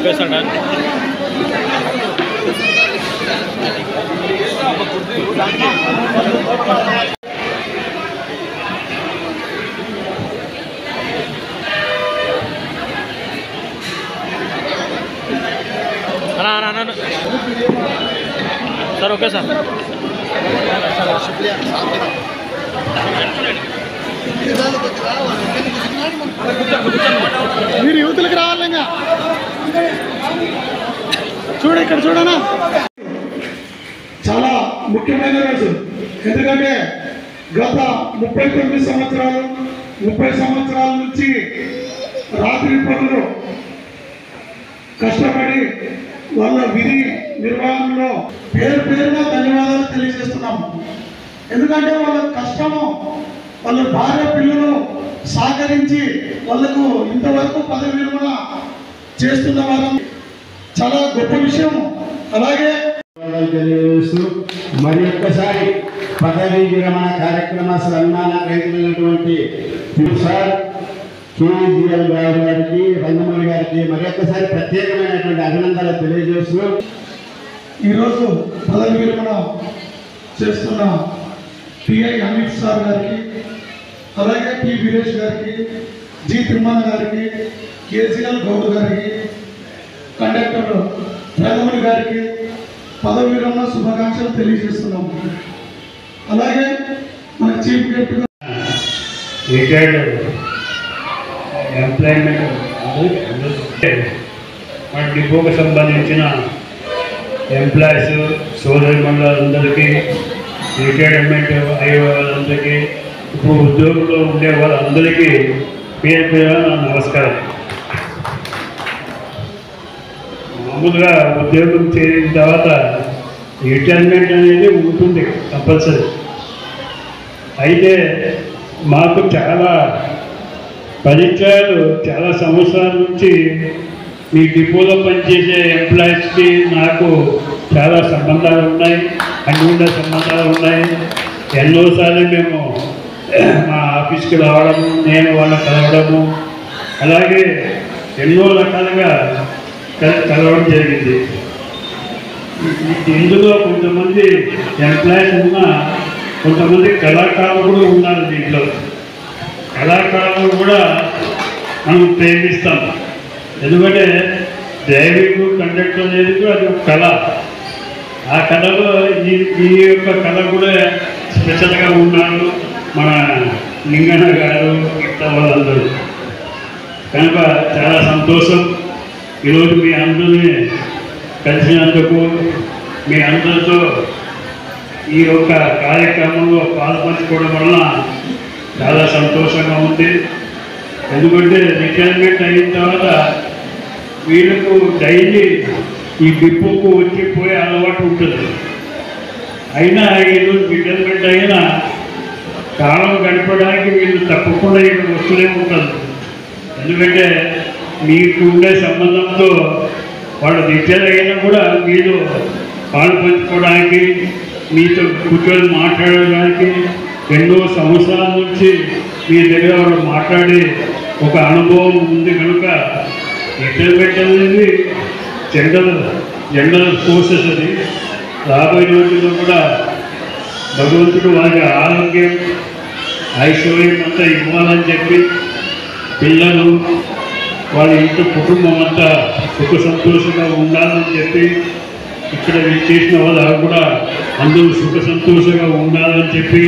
ఒకేసారి sir okay sir మీరు యువతులకు రావాలిగా చూడ ఇక్కడ చూడనా చాలా ముఖ్యమైన రోజు. ఎందుకంటే గత 39 సంవత్సరాలు 30 సంవత్సరాల నుంచి రాత్రి పనులు కష్టపడి వాళ్ళ విధి నిర్వహణలో పేరు పేరుగా ధన్యవాదాలు తెలియజేస్తున్నాము. ఎందుకంటే వాళ్ళ కష్టము వాళ్ళ భార్య పిల్లలు సహకరించి వాళ్ళకు ఇంతవరకు పదవి విరమణ చేస్తున్న వాళ్ళం చాలా గొప్ప విషయం. అలాగే తెలియజేస్తూ మరి ఒక్కసారి పదవీ విరమణ కార్యక్రమ సన్మాన రైతులైనటువంటి సార్ కేజీఎల్ రావు గారికి రంగమణి గారికి మరి ఒక్కసారి ప్రత్యేకమైనటువంటి అభినందనలు తెలియజేస్తూ ఈరోజు పదవి విరమణ చేస్తున్న టిఐ అమిత్ సార్ గారికి, అలాగే టి వీరేష్ గారికి, జి తిమ్మన్న గారికి, కేసీఎల్ గౌడ్ గారికి, కండక్టర్ రంగమణి గారికి పదవి విరమణ శుభాకాంక్షలు తెలియజేస్తున్నాము. అలాగే మన చీఫ్ గెస్ట్ రిటైర్డ్ ఎంప్లాయ్మెంట్ మన డిపోకి సంబంధించిన ఎంప్లాయీస్ సోదరి మండలందరికీ, రిటైర్మెంట్ అయ్యే వాళ్ళందరికీ, ఇప్పుడు ఉద్యోగంలో ఉండే వాళ్ళందరికీ పేరు పేరు నమస్కారం. మామూలుగా ఉద్యోగం చేరిన తర్వాత రిటైర్మెంట్ అనేది ఉంటుంది కంపల్సరీ. అయితే మాకు చాలా పరిచయాలు చాలా సంవత్సరాల నుంచి మీ డిపోలో పనిచేసే ఎంప్లాయీస్కి నాకు చాలా సంబంధాలు ఉన్నాయి, అన్నింటి సంబంధాలు ఉన్నాయి. ఎన్నోసార్లు మేము మా ఆఫీస్కి రావడము, నేను వాళ్ళని కలవడము, అలాగే ఎన్నో రకాలుగా కలవడం జరిగింది. ఇందులో కొంతమంది ఎంప్లాయీస్ ఉన్నా కొంతమంది కళాకారులు కూడా ఉన్నారు. దీంట్లో కళాకారులు కూడా మనం ప్రేమిస్తాం. ఎందుకంటే డ్రైవింగ్ కండక్టర్ అనేది అది ఒక కళ. ఆ కళలో ఈ యొక్క కళ కూడా స్పెషల్గా ఉన్నారు మన లింగన్న గారు, మిగతా వాళ్ళందరూ. కనుక చాలా సంతోషం ఈరోజు మీ అందరినీ కలిసినందుకు, మీ అందరితో ఈ యొక్క కార్యక్రమంలో పాల్పంచుకోవడం వలన చాలా సంతోషంగా ఉంది. ఎందుకంటే రిటైర్మెంట్ అయిన తర్వాత వీళ్ళకు డైలీ ఈ డిపోకు వచ్చిపోయే అలవాటు ఉంటుంది. అయినా ఈరోజు రిటైర్మెంట్ అయినా కాలం గడపడానికి వీళ్ళు తప్పకుండా ఇక్కడ వస్తూనే ఉంటారు. ఎందుకంటే మీకు ఉండే సంబంధంతో వాళ్ళు రిటైర్ అయినా కూడా మీరు పాలు పంచుకోవడానికి, మీతో కూర్చొని మాట్లాడడానికి ఎన్నో సంవత్సరాల నుంచి మీ దగ్గర వాళ్ళు మాట్లాడి ఒక అనుభవం ఉంది. కనుక రిటైర్మెంట్ అనేది జనరల్ కోర్సెస్. అది రాబోయే రోజుల్లో కూడా భగవంతుడు వారి ఆరోగ్యం ఐశ్వర్యం అంతా ఇవ్వాలని చెప్పి, పిల్లలు వాళ్ళ ఇంటి కుటుంబం అంతా సుఖ సంతోషంగా ఉండాలని చెప్పి, ఇక్కడ చేసిన వాళ్ళు కూడా అందరూ సుఖ సంతోషంగా ఉండాలని చెప్పి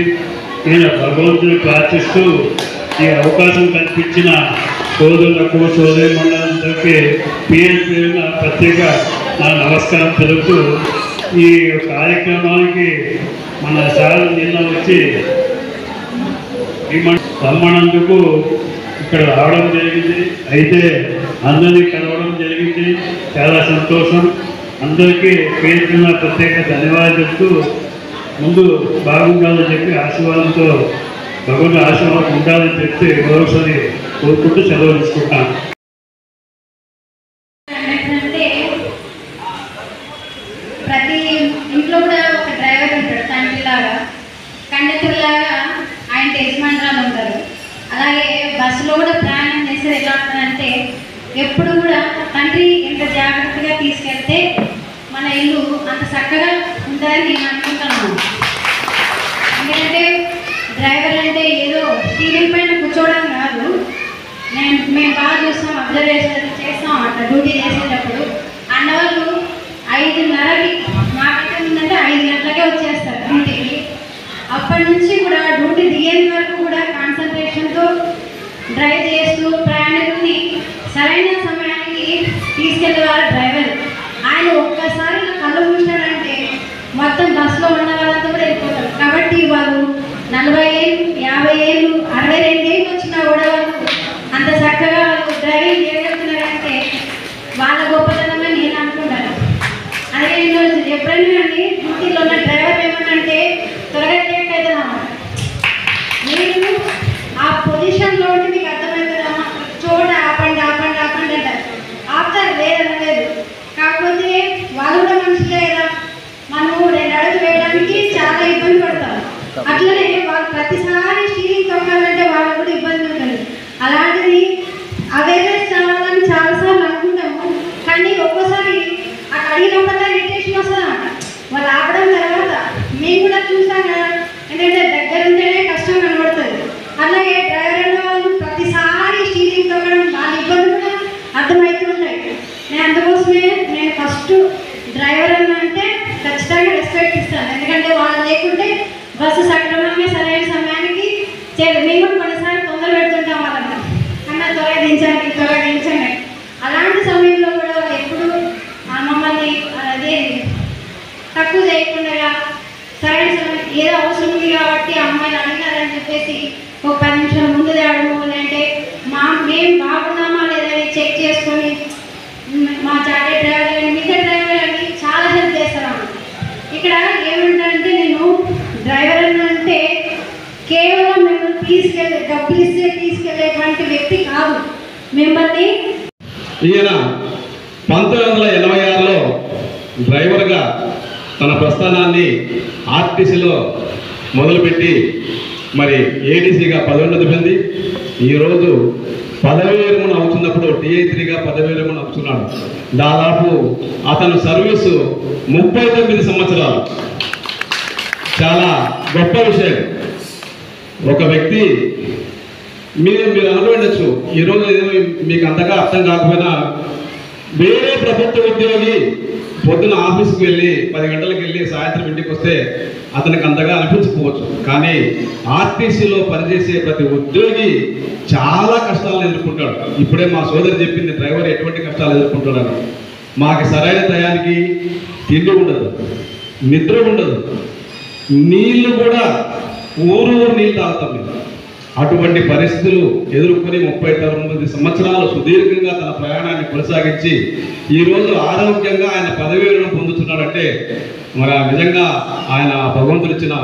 నేను భగవంతుని ప్రార్థిస్తూ ఈ అవకాశం కల్పించిన సోదరులకు, సోదరి మండలందరికీ పేరు పేరున ప్రత్యేక నా నమస్కారం తెలుపుతూ ఈ కార్యక్రమానికి మన సార్ నిన్న వచ్చి రమ్మన్నందుకు ఇక్కడ రావడం జరిగింది. అయితే అందరినీ కలవడం జరిగింది. చాలా సంతోషం. అందరికీ పేరు పేరున ప్రత్యేక ధన్యవాదాలు చెప్తూ ముందు బాగుండాలని చెప్పి ఆశీర్వాదంతో భగవంతుడి ఆశీర్వాదం ఉండాలని చెప్పి మరోసారి కోరుకుంటూ సెలవు తీసుకుంటాను. ప్రతి ఇంట్లో కూడా ఒక డ్రైవర్ ఉంటాడు, తండ్రి లాగా, కండక్టర్ లాగా ఆయన యజమానురాలు ఉంటారు. అలాగే బస్సులో కూడా ప్రయాణం చేసేది ఎలా ఉంటుందంటే ఎప్పుడు కూడా తండ్రి ఎంత జాగ్రత్తగా తీసుకెళ్తే మన ఇల్లు అంత చక్కగా ఉంటుందని నేను అనుకుంటున్నాను. ఎందుకంటే డ్రైవర్ అంటే ఏదో స్టీరింగ్ పైన కూర్చోవడం కాదు. మేము బాగా చూస్తాం, అబ్జర్వేషన్ చేస్తాం. అట్లా డ్యూటీ చేసేటప్పుడు అన్నవాళ్ళు 5:30కి మాకంటే ముందంటే 5 గంటలకే వచ్చేస్తారు డ్యూటీకి. అప్పటి నుంచి కూడా డ్యూటీ దిగేంత వరకు కూడా కాన్సన్ట్రేషన్తో డ్రైవ్ చేస్తూ ప్రయాణికుల్ని సరైన సమయానికి తీసుకెళ్ళేవారు డ్రైవర్. ఆయన ఒక్కసారి కళ్ళు మూసాడంటే మొత్తం బస్సులో ఉన్న వాళ్ళంతా కూడా వెళ్ళిపోతారు. కాబట్టి వాళ్ళు 40 ఏళ్ళు, 50 ఏళ్ళు, 62 ఏళ్ళు వచ్చినా కూడా వాళ్ళు అంత చక్కగా వాళ్ళు డ్రైవింగ్ చేయగలుగుతున్నారంటే వాళ్ళ గొప్పతనంగా నేను అనుకుంటాను. అదే నేను ఎప్పుడైనా కానీ డ్యూటీలో ఉన్న డ్రైవర్ ఏమన్నంటే త్వరగా లేట్ అవుతుందన్నమాట. మీరు ఆ పొజిషన్లో ఉంటే మీకు అర్థమవుతుందమ్మా, చోట ఆపండి ఆపండి ఆపండి అంటారు. ఆపుతారు, లేదనలేదు. కాకపోతే వాళ్ళు కూడా మనుషులే కదా, మనము 2 అడుగులు వేయడానికి చాలా ఇబ్బంది పడతారు. అట్లనే వాళ్ళు ప్రతిసారి స్టీరింగ్ తొక్కాలంటే వాళ్ళకు కూడా ఇబ్బంది ఉంటుంది. అలాంటిది అవేర్నెస్ రావాలని చాలాసార్లు అనుకుంటాము. కానీ ఒక్కోసారి అక్కడ అడిగినప్పుడల్లా ఇరిటేషన్ వస్తుందన్నమాట. వాళ్ళు ఆపడం తర్వాత మేము కూడా చూసాం కదా, ఎందుకంటే దగ్గర ఉంటేనే కష్టం కనబడుతుంది. అలాగే డ్రైవర్ అన్న వాళ్ళు ప్రతిసారి స్టీరింగ్ తొక్కడం వాళ్ళ ఇబ్బంది కూడా అర్థమవుతుంటాయి. నేను అందుకోసమే నేను ఫస్ట్ డ్రైవర్ అన్న అంటే ఖచ్చితంగా రెస్పెక్ట్ ఇస్తాను. ఎందుకంటే వాళ్ళు లేకుంటే బస్సు సక్రమంగా సరైన సమయానికి మేము కొన్నిసార్లు తొందర పెడుతుంటాం వాళ్ళని, అన్న త్వరగా దించండి. అలాంటి సమయంలో కూడా వాళ్ళు ఎప్పుడు మమ్మల్ని అదే తక్కువ చేయకుండా సరైన సమయం ఏదో అవసరం ఉంది కాబట్టి అమ్మాయిలు అడిగారని చెప్పేసి ఒక 10 నిమిషాల ముందు తేవడము, అంటే మేము బాగున్నామా లేదని చెక్ చేసుకొని మా చార్టెడ్ డ్రైవర్ కానీ మిగతా డ్రైవర్ కానీ చాలా హెల్ప్ చేస్తాను. ఇక్కడ ఏమంటారంటే నేను డ్రైవర్ అంటే కేవలం మిమ్మల్ని డబ్బులు ఇస్తే తీసుకెళ్లేటువంటి వ్యక్తి కాదు. మిమ్మల్ని ఈయన 1986లో డ్రైవర్గా తన ప్రస్థానాన్ని ఆర్టీసీలో మొదలుపెట్టి మరి ఏడీసీగా పదోన్నతి పొంది ఈరోజు పదవి విరమణ అవుతున్నప్పుడు TA3గా పదవి విరమణ అవుతున్నాడు. దాదాపు అతను సర్వీసు 39 సంవత్సరాలు. చాలా గొప్ప విషయం. ఒక వ్యక్తి మీరు అనుకోవచ్చు, ఈరోజు మీకు అంతగా అర్థం కాకపోయినా వేరే ప్రభుత్వ ఉద్యోగి పొద్దున ఆఫీస్కి వెళ్ళి 10 గంటలకు వెళ్ళి సాయంత్రం ఇంటికి వస్తే అతనికి అంతగా అనిపించకపోవచ్చు. కానీ ఆర్టీసీలో పనిచేసే ప్రతి ఉద్యోగి చాలా కష్టాలను ఎదుర్కొంటాడు. ఇప్పుడే మా సోదరి చెప్పింది డ్రైవర్ ఎటువంటి కష్టాలు ఎదుర్కొంటాడని. మాకు సరైన టయానికి తిండి ఉండదు, నిద్ర ఉండదు, నీళ్లు కూడా ఊరు నీళ్ళు తాగుతాం. అటువంటి పరిస్థితులు ఎదుర్కొని 39 సంవత్సరాలు సుదీర్ఘంగా తన ప్రయాణాన్ని కొనసాగించి ఈరోజు ఆరోగ్యంగా ఆయన పదవీ విరమణ పొందుతున్నాడంటే మరి నిజంగా ఆయన భగవంతుడు ఇచ్చిన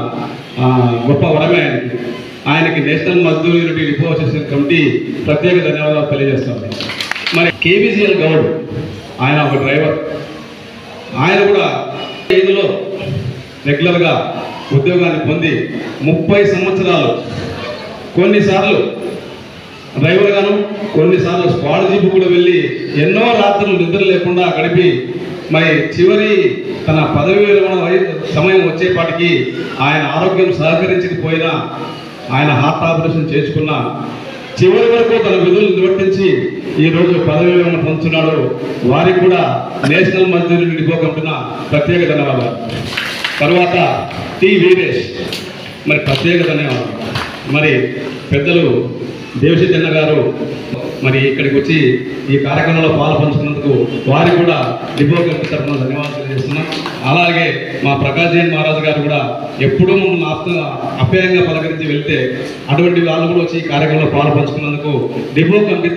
గొప్ప వరమే ఆయనకి national Mazdoor unity depot association committee ప్రత్యేక ధన్యవాదాలు తెలియజేస్తాను. మరి KVGL గౌడ్ ఆయన ఒక డ్రైవర్. ఆయన కూడా ఇందులో రెగ్యులర్గా ఉద్యోగాన్ని పొంది 30 సంవత్సరాలు కొన్నిసార్లు డ్రైవర్గాను కొన్నిసార్లు స్క్వాడ్ జీపు కూడా వెళ్ళి ఎన్నో రాత్రులు నిద్ర లేకుండా గడిపి మరి చివరి తన పదవి విరమణ సమయం వచ్చేపాటికి ఆయన ఆరోగ్యం సహకరించకపోయినా ఆయన హార్ట్ ఆపరేషన్ చేసుకున్న చివరి వరకు తన విధులు నిర్వర్తించి ఈరోజు పదవి విరమణ పొందుతున్నాడు. వారికి కూడా నేషనల్ మజ్దూర్ డిపో కమిటీ ప్రత్యేక ధన్యవాదాలు. తర్వాత టి వీరేష్ మరి ప్రత్యేక ధన్యవాదాలు. మరి పెద్దలు దేవశితన్న గారు మరి ఇక్కడికి వచ్చి ఈ కార్యక్రమంలో పాలు పంచుకున్నందుకు వారికి కూడా డిపో కమిటీ తరఫున ధన్యవాదాలు తెలియజేస్తున్నాం. అలాగే మా ప్రకాష్ జైన్ మహారాజ్ గారు కూడా ఎప్పుడూ మమ్మల్ని అప్యాయంగా పలకరించి వెళ్తే అటువంటి వాళ్ళు కూడా వచ్చి ఈ కార్యక్రమంలో పాలు పంచుకున్నందుకు డిపో కమిటీ